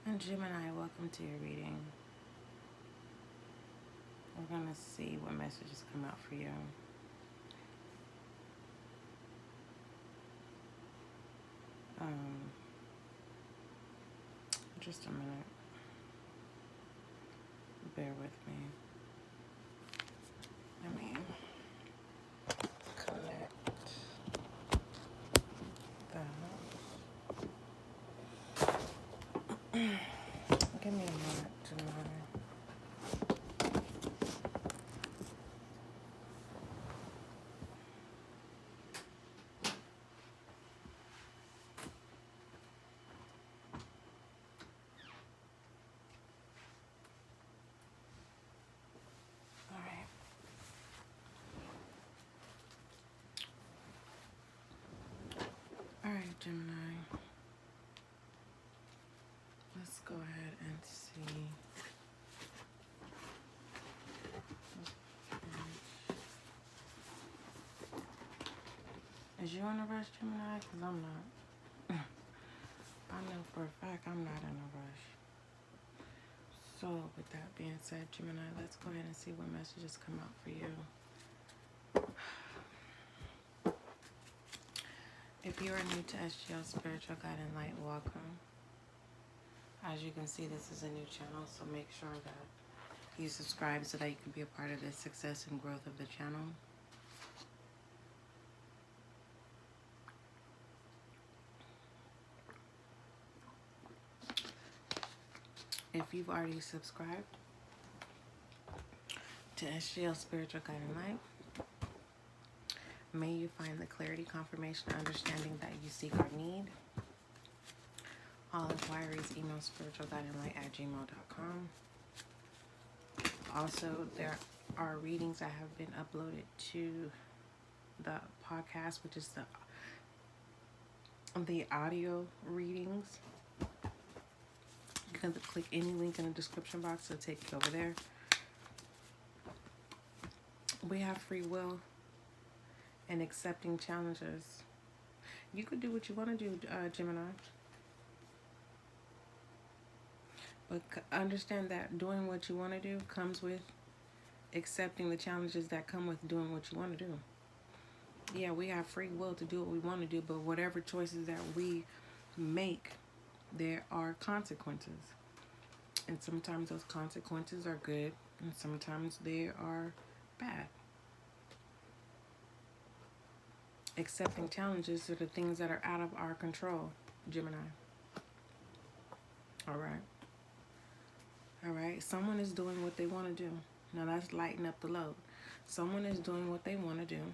And Gemini, welcome to your reading. We're going to see what messages come out for you. Just a minute. Bear with me. Let me connect that. Give me a minute, Gemini. All right, Gemini. Let's go ahead and see. Is you in a rush, Gemini? Because I'm not. I know for a fact I'm not in a rush. So, with that being said, Gemini, let's go ahead and see what messages come out for you. If you are new to SGL Spiritual Guiding Light, welcome. As you can see, this is a new channel, so make sure that you subscribe so that you can be a part of the success and growth of the channel. If you've already subscribed to SGL Spiritual Guiding Light, may you find the clarity, confirmation, understanding that you seek or need. All inquiries, email spiritualguidinglight@gmail.com. Also, there are readings that have been uploaded to the podcast, which is the audio readings. You can click any link in the description box to take you over there. We have free will and accepting challenges. You could do what you want to do, Gemini. But understand that doing what you want to do comes with accepting the challenges that come with doing what you want to do. Yeah, we have free will to do what we want to do, but whatever choices that we make, there are consequences. And sometimes those consequences are good, and sometimes they are bad. Accepting challenges are the things that are out of our control, Gemini. All right. All right. Someone is doing what they want to do. Now that's lighten up the load. Someone is doing what they want to do.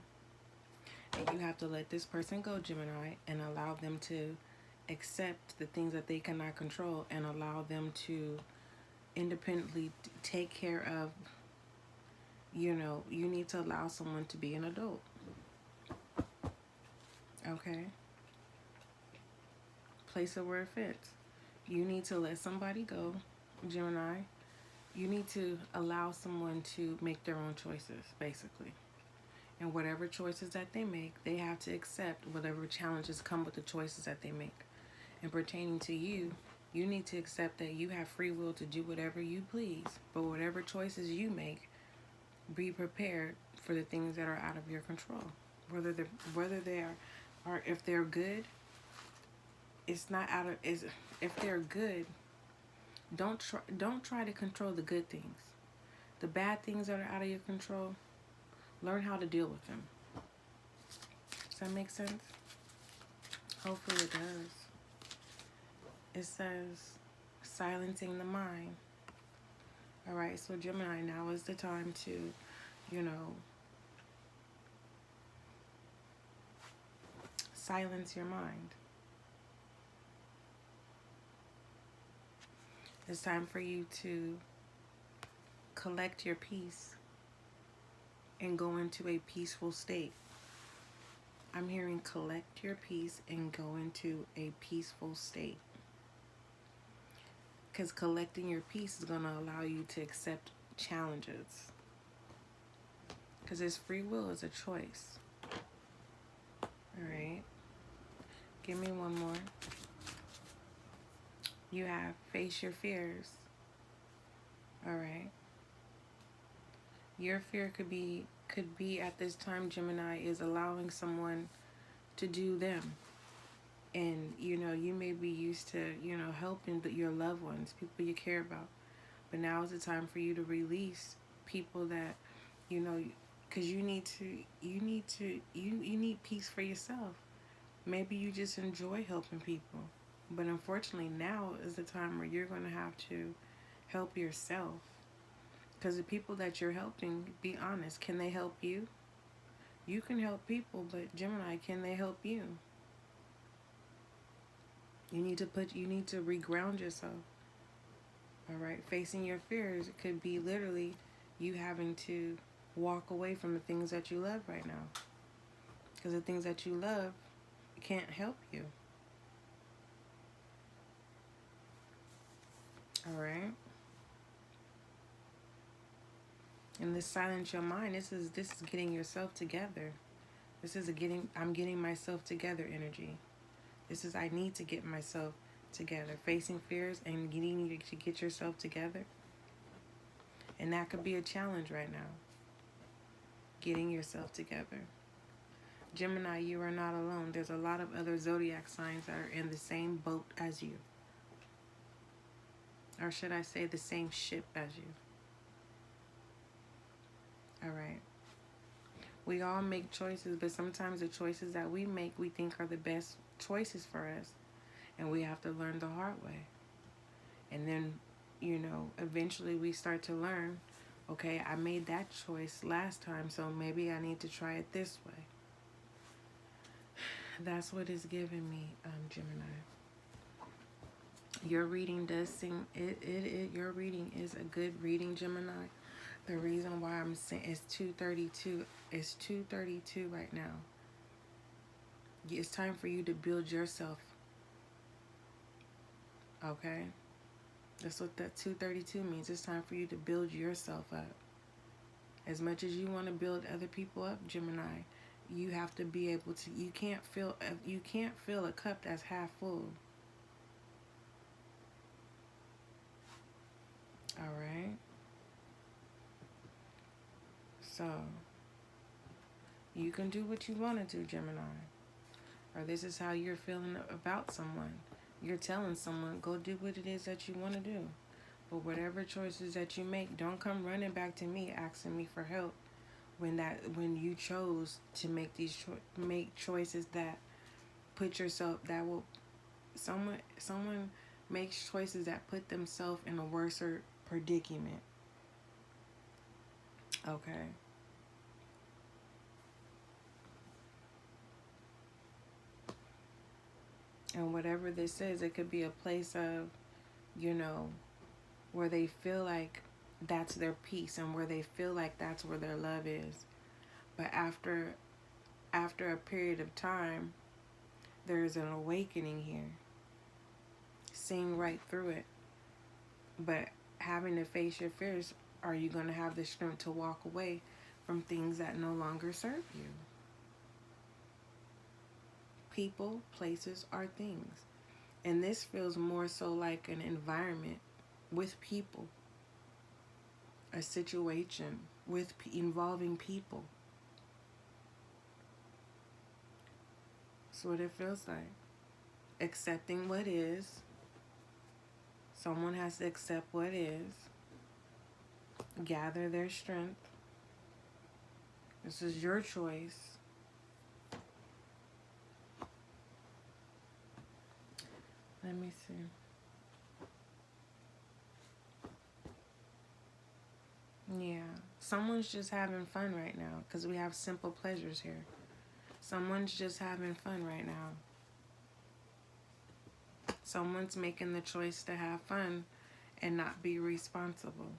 And you have to let this person go, Gemini, and allow them to accept the things that they cannot control and allow them to independently take care of, you need to allow someone to be an adult. Okay? Place it where it fits. You need to let somebody go, Gemini. You need to allow someone to make their own choices, basically. And whatever choices that they make, they have to accept whatever challenges come with the choices that they make. And pertaining to you, you need to accept that you have free will to do whatever you please. But whatever choices you make, be prepared for the things that are out of your control. Whether they are if they're good, it's not out of if they're good, don't try to control the good things. The bad things that are out of your control, learn how to deal with them. Does that make sense? Hopefully it does. It says silencing the mind. All right, so Gemini, now is the time to, silence your mind. It's time for you to collect your peace and go into a peaceful state. I'm hearing collect your peace and go into a peaceful state. Because collecting your peace is going to allow you to accept challenges. Because it's free will, it's a choice. All right. Give me one more. You have face your fears. All right. Your fear could be at this time, Gemini, is allowing someone to do them. And, you know, you may be used to, you know, helping your loved ones, people you care about. But now is the time for you to release people that, you know, because you need peace for yourself. Maybe you just enjoy helping people. But unfortunately, now is the time where you're going to have to help yourself. Because the people that you're helping, be honest, can they help you? You can help people, but Gemini, can they help you? You need to reground yourself. All right, facing your fears, it could be literally you having to walk away from the things that you love right now. Because the things that you love can't help you. All right. And this silence your mind, this is getting yourself together. This is I'm getting myself together energy. This is I need to get myself together. Facing fears and needing to get yourself together. And that could be a challenge right now. Getting yourself together. Gemini, you are not alone. There's a lot of other zodiac signs that are in the same boat as you. Or should I say the same ship as you. All right. We all make choices, but sometimes the choices that we make, we think are the best choices for us. And we have to learn the hard way. And then, you know, eventually we start to learn, okay, I made that choice last time, so maybe I need to try it this way. That's what it's giving me, Gemini. Your reading does seem, your reading is a good reading, Gemini. The reason why I'm saying it's 2:32. It's 2:32 right now. It's time for you to build yourself. Okay? That's what that 2:32 means. It's time for you to build yourself up. As much as you want to build other people up, Gemini, you have to be able to. You can't fill a cup that's half full. All right? So, you can do what you want to do, Gemini. Or this is how you're feeling about someone. You're telling someone, go do what it is that you want to do. But whatever choices that you make, don't come running back to me asking me for help when you chose to make these choices that put yourself, that will, someone makes choices that put themselves in a worse predicament. Okay? And whatever this is, it could be a place of, you know, where they feel like that's their peace and where they feel like that's where their love is. But after a period of time, there's an awakening here. Seeing right through it. But having to face your fears, are you going to have the strength to walk away from things that no longer serve you? People, places, or things. And this feels more so like an environment with people. A situation with involving people. That's what it feels like. Accepting what is. Someone has to accept what is. Gather their strength. This is your choice. Let me see. Yeah. Someone's just having fun right now because we have simple pleasures here. Someone's just having fun right now. Someone's making the choice to have fun and not be responsible.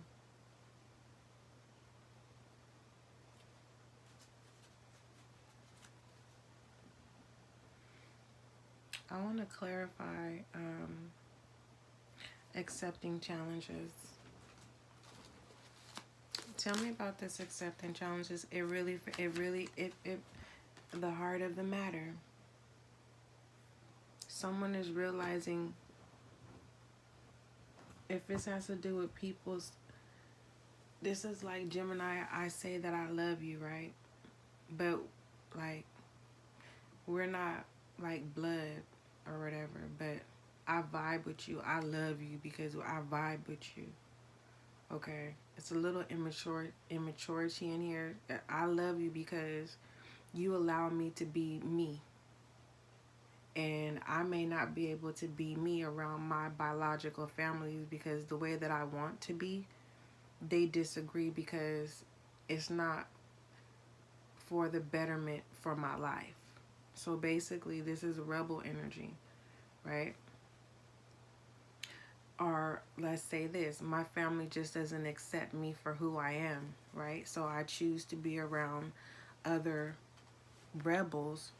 I want to clarify accepting challenges. Tell me about this accepting challenges. It really, the heart of the matter. Someone is realizing if this has to do with people's, this is like Gemini. I say that I love you, right? But like, we're not like blood or whatever, but I vibe with you. I love you because I vibe with you. Okay? It's a little immaturity in here. I love you because you allow me to be me. And I may not be able to be me around my biological families because the way that I want to be, they disagree because it's not for the betterment for my life. So basically, this is rebel energy, right? Or let's say this, my family just doesn't accept me for who I am, right? So I choose to be around other rebels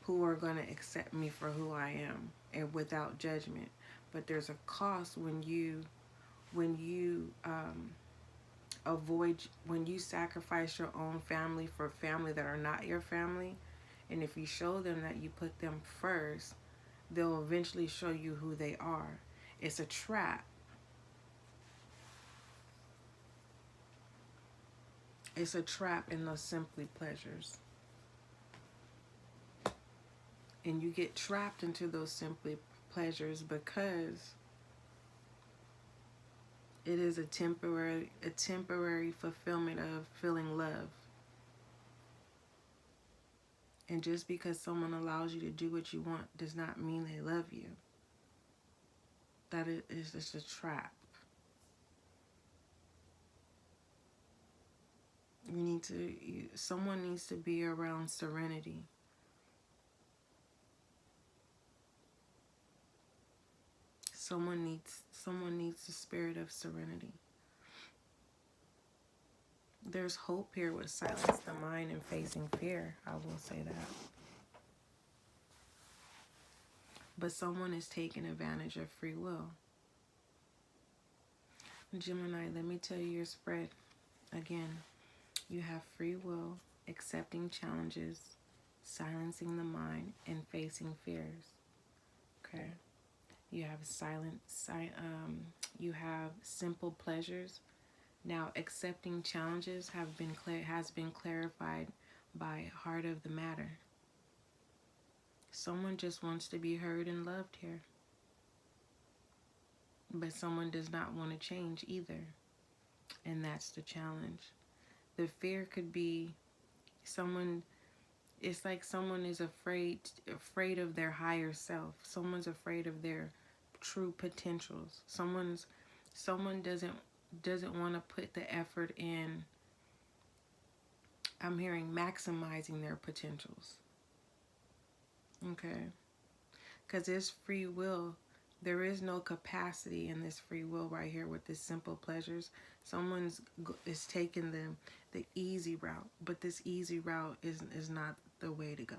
who are going to accept me for who I am and without judgment. But there's a cost when you avoid, when you sacrifice your own family for family that are not your family. And if you show them that you put them first, they'll eventually show you who they are. It's a trap. It's a trap in those simply pleasures. And you get trapped into those simply pleasures because it is a temporary fulfillment of feeling love. And just because someone allows you to do what you want does not mean they love you. That is just a trap. Someone needs to be around serenity. Someone needs the spirit of serenity. There's hope here with silence the mind and facing fear. I will say that. But someone is taking advantage of free will. Gemini, let me tell you your spread. Again, you have free will, accepting challenges, silencing the mind, and facing fears. Okay. You have you have simple pleasures. Now, accepting challenges has been clarified by heart of the matter. Someone just wants to be heard and loved here. But someone does not want to change either. And that's the challenge. The fear could be someone, it's like someone is afraid of their higher self. Someone's afraid of their true potentials. Someone doesn't want to put the effort in, I'm hearing, maximizing their potentials. Okay? Because it's free will. There is no capacity in this free will right here with this simple pleasures. Someone is taking the easy route, but this easy route is not the way to go.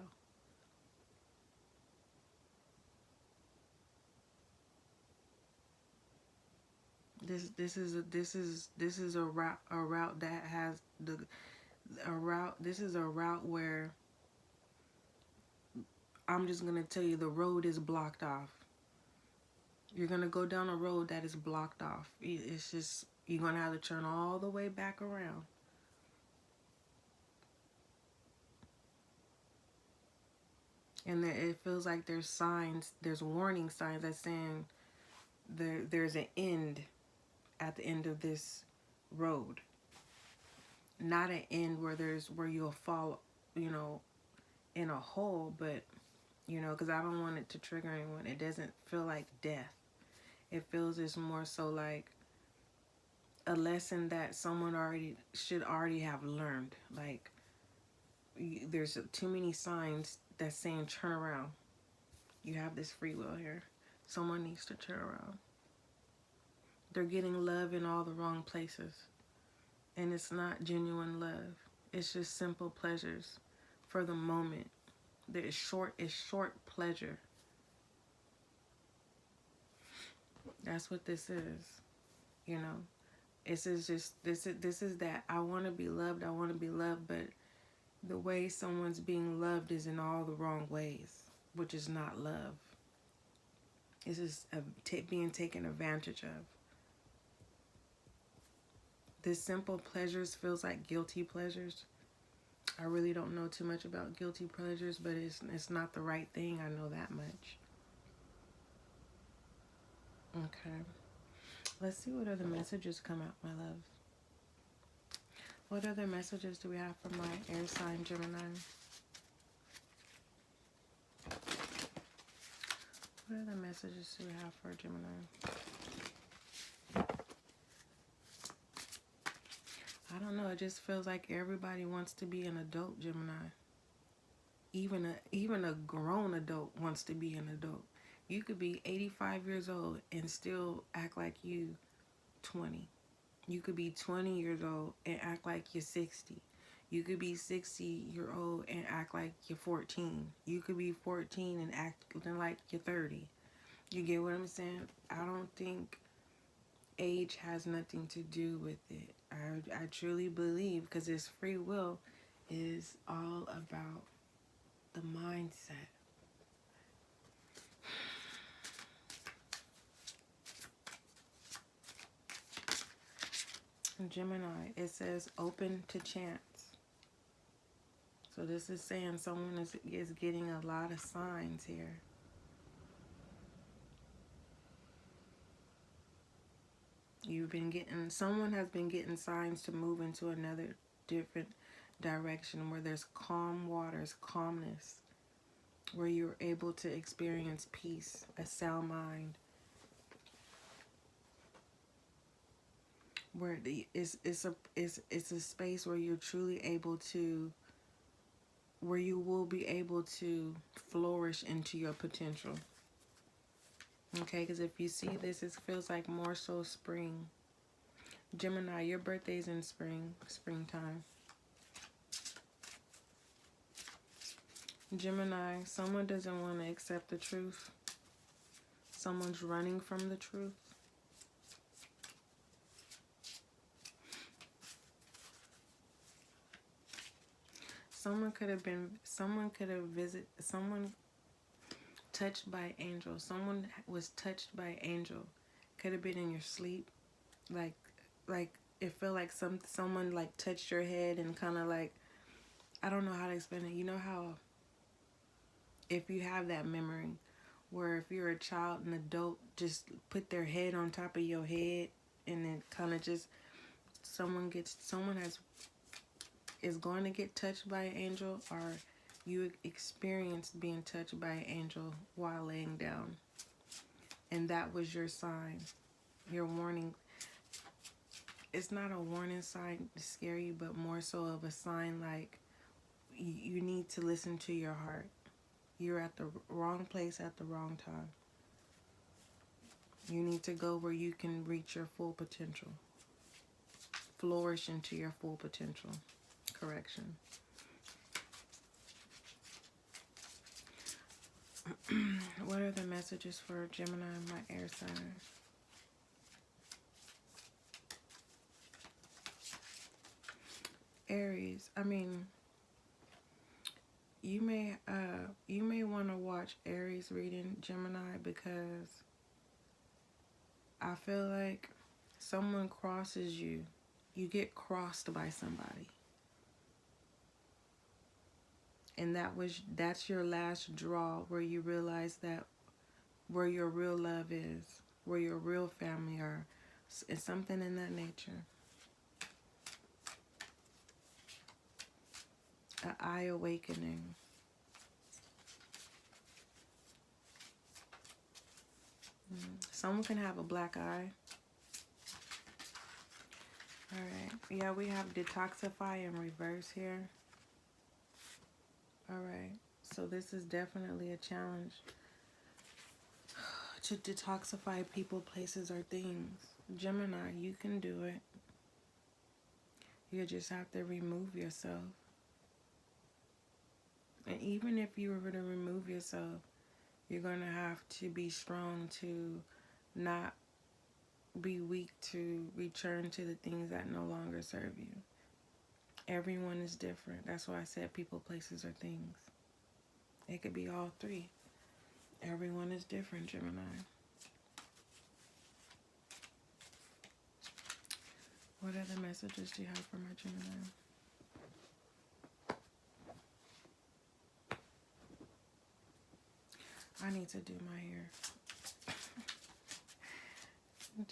This is a route that has this is a route where I'm just gonna tell you the road is blocked off. You're gonna go down a road that is blocked off. It's just, you're gonna have to turn all the way back around. And it feels like there's signs, there's warning signs that's saying there's an end at the end of this road. Not an end where you'll fall, in a hole, but because I don't want it to trigger anyone. It doesn't feel like death. It feels it's more so like a lesson that someone should already have learned. Like, there's too many signs that's saying turn around. You have this free will here. Someone needs to turn around. They're getting love in all the wrong places. And it's not genuine love. It's just simple pleasures for the moment. It's short pleasure. That's what this is. This is that I want to be loved, but the way someone's being loved is in all the wrong ways, which is not love. It's just being taken advantage of. This simple pleasures feels like guilty pleasures. I really don't know too much about guilty pleasures, but it's not the right thing. I know that much. Okay. Let's see what other messages come out, my love. What other messages do we have for my air sign, Gemini? What other messages do we have for Gemini? I don't know. It just feels like everybody wants to be an adult, Gemini. Even a grown adult wants to be an adult. You could be 85 years old and still act like you 20. You could be 20 years old and act like you're 60. You could be 60-year-old and act like you're 14. You could be 14 and act like you're 30. You get what I'm saying? I don't think age has nothing to do with it. I truly believe, because it's free will, is all about the mindset. Gemini, it says open to chance. So this is saying someone is getting a lot of signs here. Someone has been getting signs to move into another different direction where there's calm waters, calmness, where you're able to experience peace, a sound mind, where it's a space where you're truly able to, where you will be able to flourish into your potential. Okay, because if you see this, it feels like more so spring. Gemini, your birthday's in springtime. Gemini, someone doesn't want to accept the truth. Someone's running from the truth. Someone touched by an angel. Someone was touched by an angel. Could have been in your sleep. Like it felt like someone like touched your head and kind of like, I don't know how to explain it. You know how if you have that memory where if you're a child, an adult just put their head on top of your head and then kind of just is going to get touched by an angel, or you experienced being touched by an angel while laying down, and that was your sign, your warning. It's not a warning sign to scare you, but more so of a sign like you need to listen to your heart. You're at the wrong place at the wrong time. You need to go where you can reach your full potential. Flourish into your full potential. Correction. What are the messages for Gemini, my air sign? Aries, you may want to watch Aries reading, Gemini, because I feel like someone crosses you. You get crossed by somebody. And that's your last draw, where you realize that where your real love is, where your real family are. It's something in that nature. An eye awakening. Someone can have a black eye. Alright. Yeah, we have detoxify in reverse here. Alright. So this is definitely a challenge to detoxify people, places, or things. Gemini, you can do it. You just have to remove yourself. And even if you were to remove yourself, you're going to have to be strong to not be weak to return to the things that no longer serve you. Everyone is different. That's why I said people, places, or things. It could be all three. Everyone is different, Gemini. What other messages do you have for my Gemini? I need to do my hair.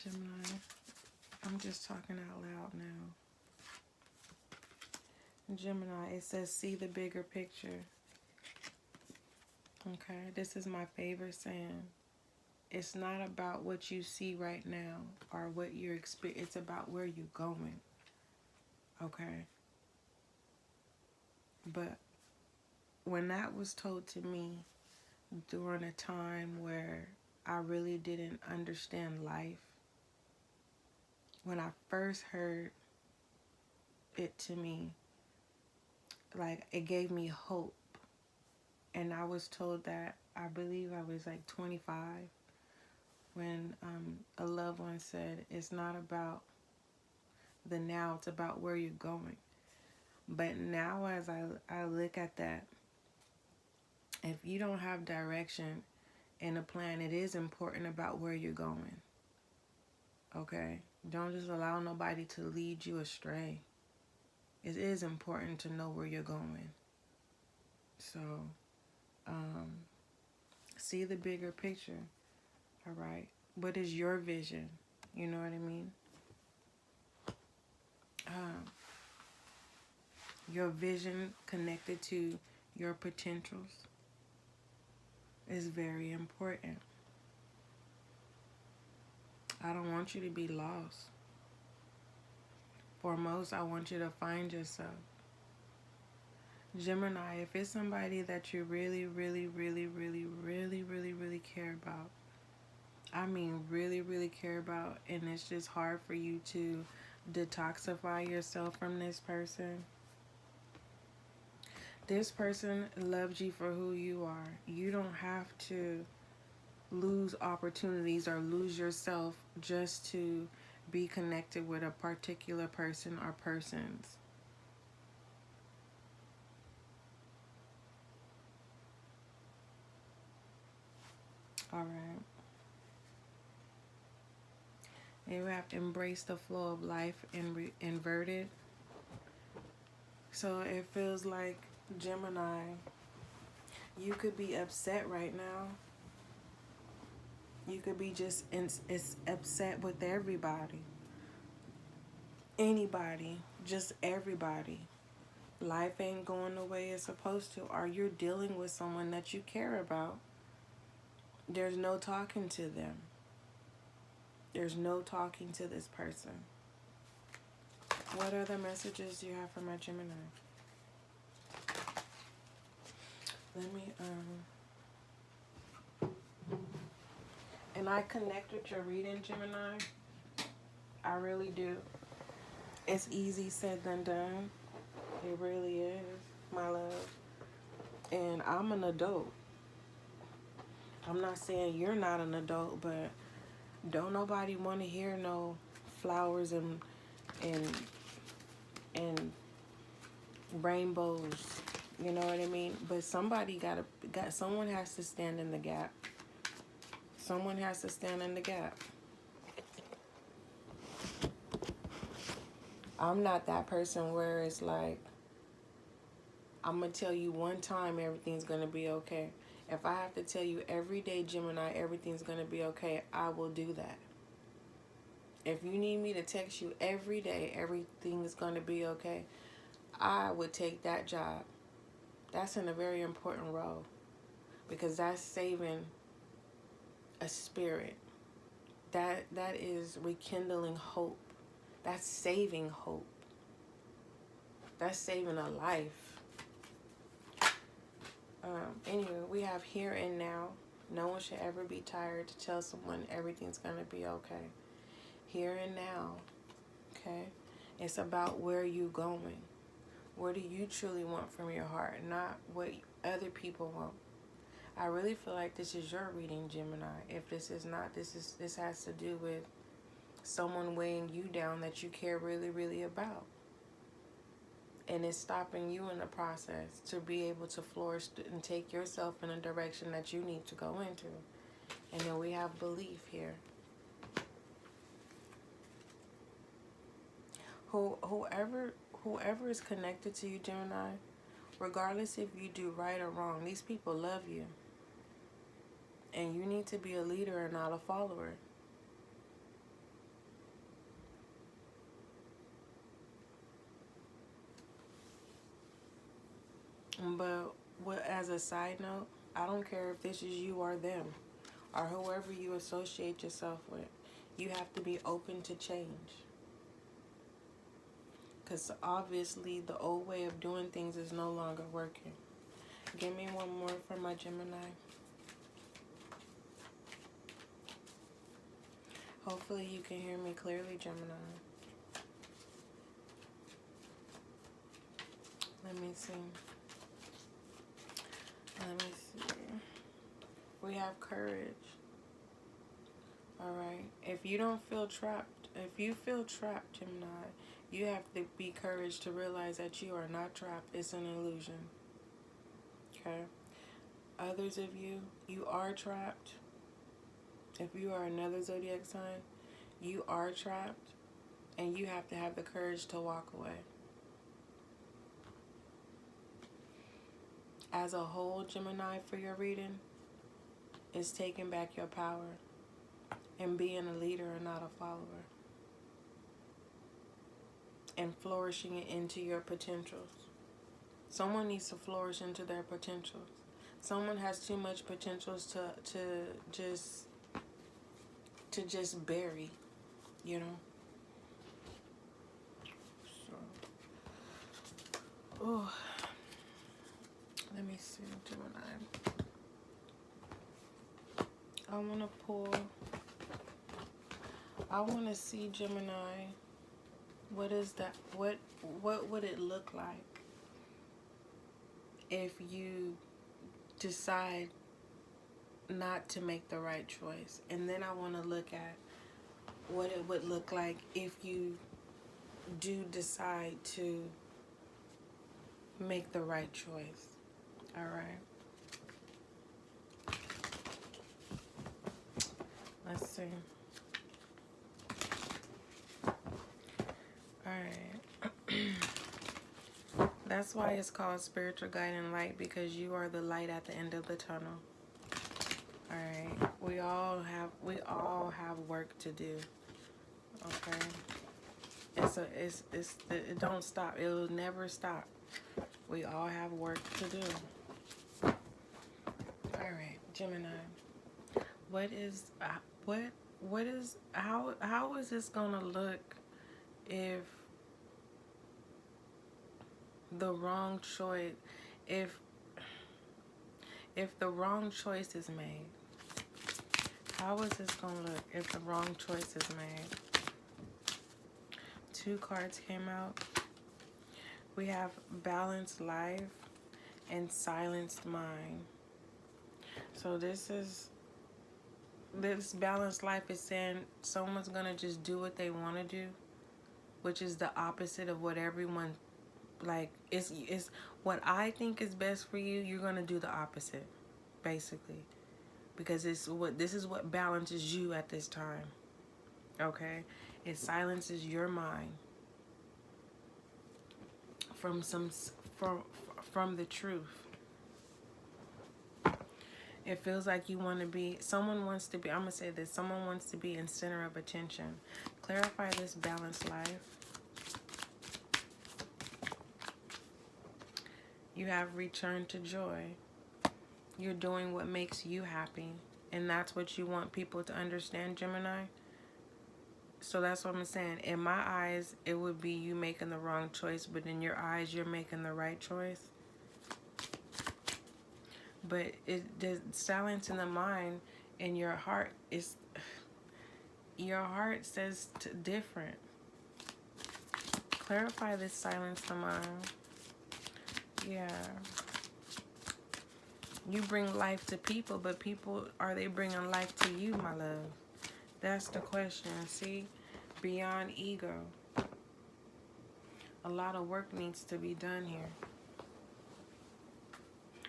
Gemini, I'm just talking out loud now. Gemini, it says see the bigger picture. Okay, this is my favorite saying. It's not about what you see right now or what you're experiencing. It's about where you're going. Okay. But when that was told to me during a time where I really didn't understand life, when I first heard it to me, like, it gave me hope. And I was told that, I believe I was like 25, when a loved one said, it's not about the now, it's about where you're going. But now as I look at that, if you don't have direction and a plan, it is important about where you're going. Okay? Don't just allow nobody to lead you astray. It is important to know where you're going. So, see the bigger picture. All right? What is your vision? You know what I mean? Your vision connected to your potentials is very important. I don't want you to be lost. Foremost, I want you to find yourself. Gemini, if it's somebody that you really, really, really, really, really, really, really care about, I mean really, really care about, and it's just hard for you to detoxify yourself from this person, this person loves you for who you are. You don't have to lose opportunities or lose yourself just to be connected with a particular person or persons. All right. You have to embrace the flow of life and inverted. So it feels like, Gemini, you could be upset right now. You could be just it's upset with everybody. Anybody. Just everybody. Life ain't going the way it's supposed to. Or you're dealing with someone that you care about. There's no talking to them. There's no talking to this person. What other messages do you have for my Gemini? Let me, and I connect with your reading, Gemini. I really do. It's easy said than done. It really is, my love. And I'm an adult. I'm not saying you're not an adult, but don't nobody want to hear no flowers and rainbows. You know what I mean? But somebody someone has to stand in the gap. Someone has to stand in the gap. I'm not that person where it's like, I'm going to tell you one time everything's going to be okay. If I have to tell you every day, Gemini, everything's going to be okay, I will do that. If you need me to text you every day, everything is going to be okay, I would take that job. That's in a very important role, because that's saving a spirit. That is rekindling hope. That's saving hope. That's saving a life. Anyway, we have here and now. No one should ever be tired to tell someone everything's going to be okay. Here and now. Okay? It's about where you're going. What do you truly want from your heart, not what other people want. I really feel like this is your reading, Gemini. If this is not, this has to do with someone weighing you down that you care really, really about. And it's stopping you in the process to be able to flourish and take yourself in a direction that you need to go into. And then we have belief here. whoever is connected to you, Gemini, regardless if you do right or wrong, these people love you. And you need to be a leader and not a follower. But as a side note, I don't care if this is you or them, or whoever you associate yourself with. You have to be open to change. Because obviously the old way of doing things is no longer working. Give me one more for my Gemini. Hopefully you can hear me clearly, Gemini. Let me see. We have courage. Alright. If you don't feel trapped, if you feel trapped, Gemini, you have to be courage to realize that you are not trapped. It's an illusion. Okay? Others of you, you are trapped. If you are another zodiac sign, you are trapped. And you have to have the courage to walk away. As a whole, Gemini, for your reading, is taking back your power and being a leader and not a follower. And flourishing it into your potentials. Someone needs to flourish into their potentials. Someone has too much potentials to just bury, you know. So, oh, let me see, Gemini. I want to see, Gemini. What is that? What would it look like if you decide not to make the right choice? And then I want to look at what it would look like if you do decide to make the right choice. All right. Let's see. Alright. That's why it's called Spiritual Guiding Light, because you are the light at the end of the tunnel. Alright. We all have work to do. Okay? It don't stop. It'll never stop. We all have work to do. Alright, Gemini. How is this gonna look if the wrong choice, if the wrong choice is made? How is this gonna look if the wrong choice is made? 2 cards came out. We have balanced life and silenced mind. So this balanced life is saying someone's gonna just do what they want to do, which is the opposite of what everyone, like, is what I think is best for you. You're gonna do the opposite, basically, because this is what balances you at this time. Okay, it silences your mind from the truth. It feels like you want to be, someone wants to be, I'm going to say this, someone wants to be in center of attention. Clarify this balanced life. You have returned to joy. You're doing what makes you happy. And that's what you want people to understand, Gemini. So that's what I'm saying. In my eyes, it would be you making the wrong choice, but in your eyes, you're making the right choice. But the silence in the mind and your heart is, your heart says different. Clarify this silence in the mind. Yeah. You bring life to people, but people, are they bringing life to you, my love? That's the question. See? Beyond ego. A lot of work needs to be done here.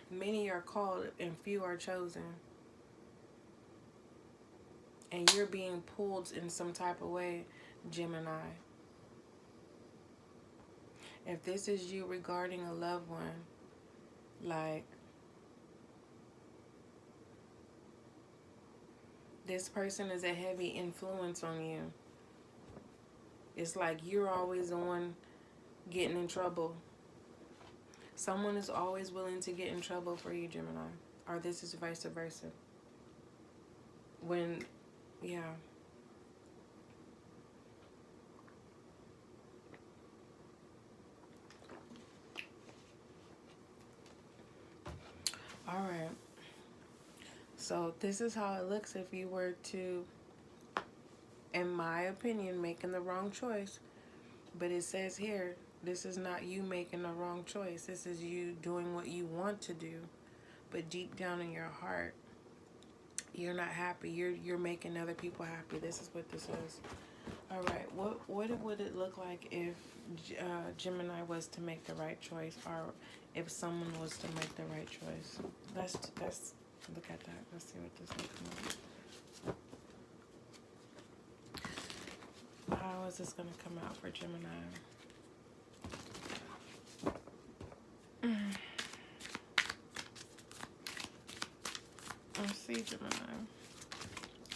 Many are called and few are chosen. And you're being pulled in some type of way, Gemini. If this is you regarding a loved one, like, this person is a heavy influence on you. It's like you're always the one getting in trouble. Someone is always willing to get in trouble for you, Gemini. Or this is vice versa. When, yeah. All right. So this is how it looks if you were to, in my opinion, making the wrong choice. But it says here, this is not you making the wrong choice. This is you doing what you want to do. But deep down in your heart, you're not happy. You're making other people happy. This is what this is. All right. What would it look like if Gemini was to make the right choice, or if someone was to make the right choice? Let's look at that. Let's see what this looks like. How is this going to come out for Gemini? Let's see, Gemini.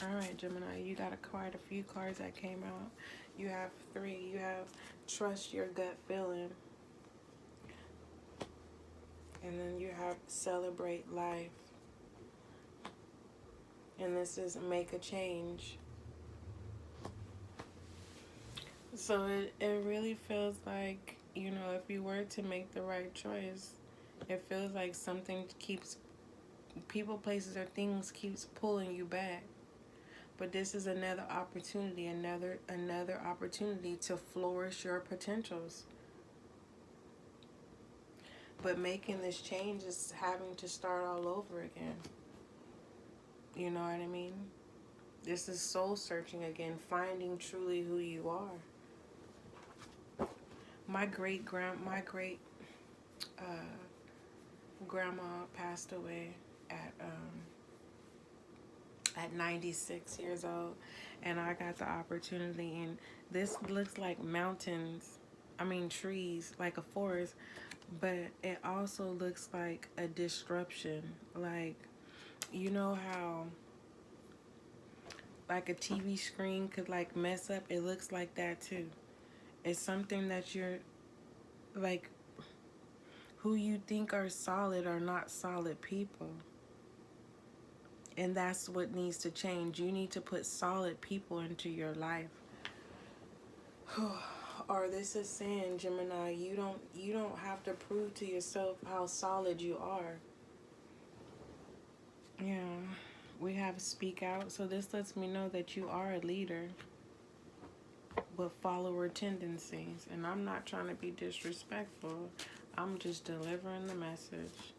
All right, Gemini, you got quite a few cards that came out. You have 3. You have trust your gut feeling. And then you have celebrate life. And this is make a change. So it really feels like, you know, if you were to make the right choice, it feels like something keeps, people, places, or things keeps pulling you back. But this is another opportunity, another opportunity to flourish your potentials. But making this change is having to start all over again. You know what I mean? This is soul searching again, finding truly who you are. My great grandma passed away at 96 years old, and I got the opportunity, and this looks like mountains, trees, like a forest, but it also looks like a disruption. Like, you know how like a TV screen could like mess up? It looks like that too. It's something that you're like, who you think are solid are not solid people. And that's what needs to change. You need to put solid people into your life. Or this is saying, Gemini, you don't have to prove to yourself how solid you are. Yeah. We have speak out. So this lets me know that you are a leader with follower tendencies. And I'm not trying to be disrespectful. I'm just delivering the message.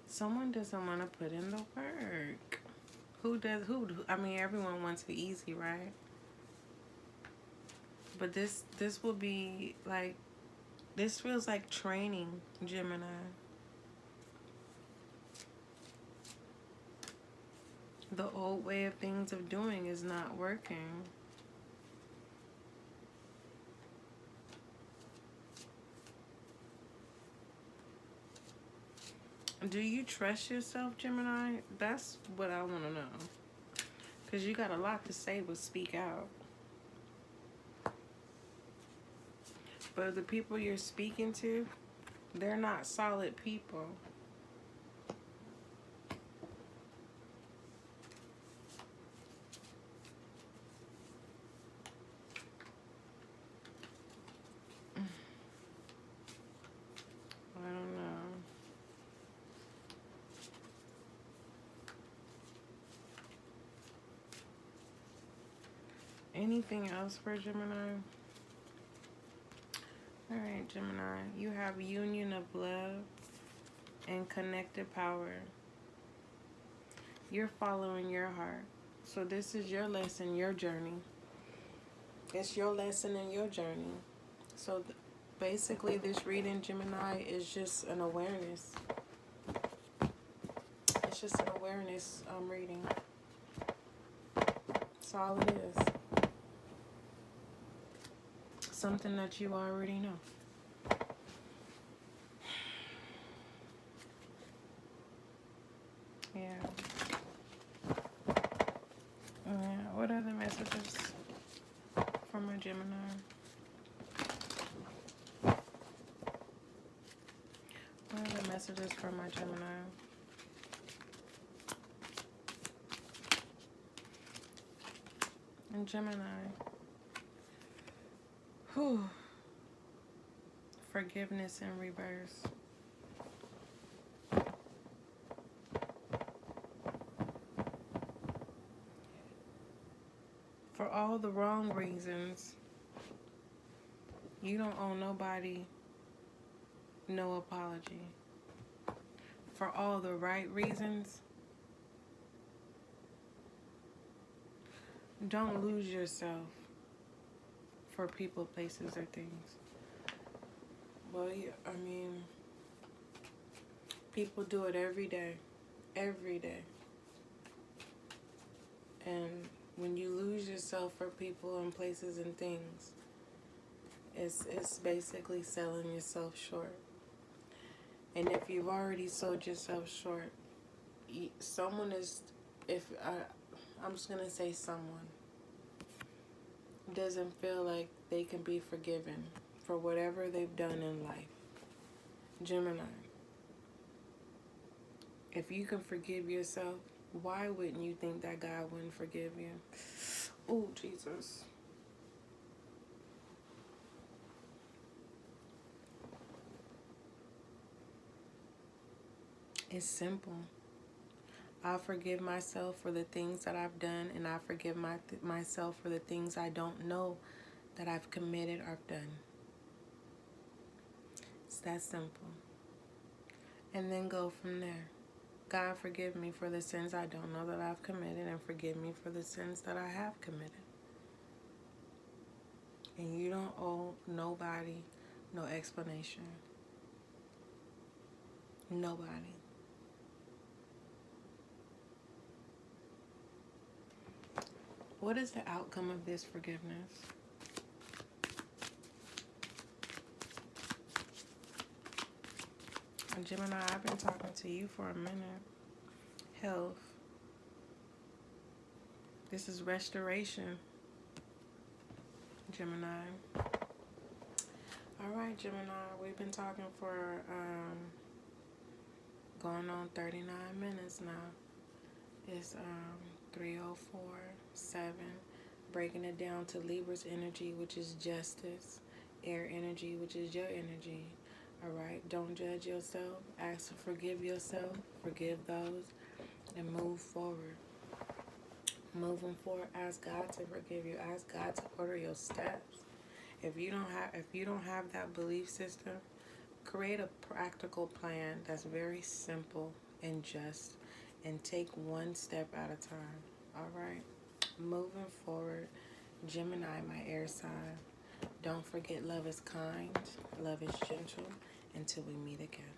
Someone doesn't want to put in the work. Who does? Everyone wants it easy, right? But this will be like, this feels like training, Gemini. The old way of things of doing is not working. Do you trust yourself, Gemini? That's what I want to know. Because you got a lot to say, but speak out. But the people you're speaking to, they're not solid people. I don't know. Anything else for Gemini? All right, Gemini. You have union of love and connected power. You're following your heart. So this is your lesson, your journey. It's your lesson and your journey. So basically, this reading, Gemini, is just an awareness. It's just an awareness reading. That's all it is. Something that you already know. Yeah. Yeah. What other messages from a Gemini? What other messages from my Gemini? And Gemini. Whew. Forgiveness and rebirth. For all the wrong reasons, you don't owe nobody no apology. For all the right reasons, don't lose yourself for people, places, or things. Well, I mean, people do it every day. Every day. And when you lose yourself for people and places and things, it's basically selling yourself short. And if you've already sold yourself short, someone is, I'm just going to say someone, doesn't feel like they can be forgiven for whatever they've done in life. Gemini, if you can forgive yourself, why wouldn't you think that God wouldn't forgive you? Oh, Jesus. It's simple. I forgive myself for the things that I've done, and I forgive myself for the things I don't know that I've committed or done. It's that simple. And then go from there. God, forgive me for the sins I don't know that I've committed, and forgive me for the sins that I have committed. And you don't owe nobody no explanation. Nobody. What is the outcome of this forgiveness? Gemini, I've been talking to you for a minute. Health. This is restoration. Gemini. Alright, Gemini, we've been talking for going on 39 minutes now. It's 3:04:07. Breaking it down to Libra's energy, which is justice. Air energy, which is your energy. Alright, don't judge yourself. Ask to forgive yourself. Forgive those. And move forward. Moving forward, ask God to forgive you. Ask God to order your steps. If you don't have that belief system, create a practical plan that's very simple and just, and take one step at a time. Alright? Moving forward, Gemini, my air sign. Don't forget, love is kind, love is gentle. Until we meet again.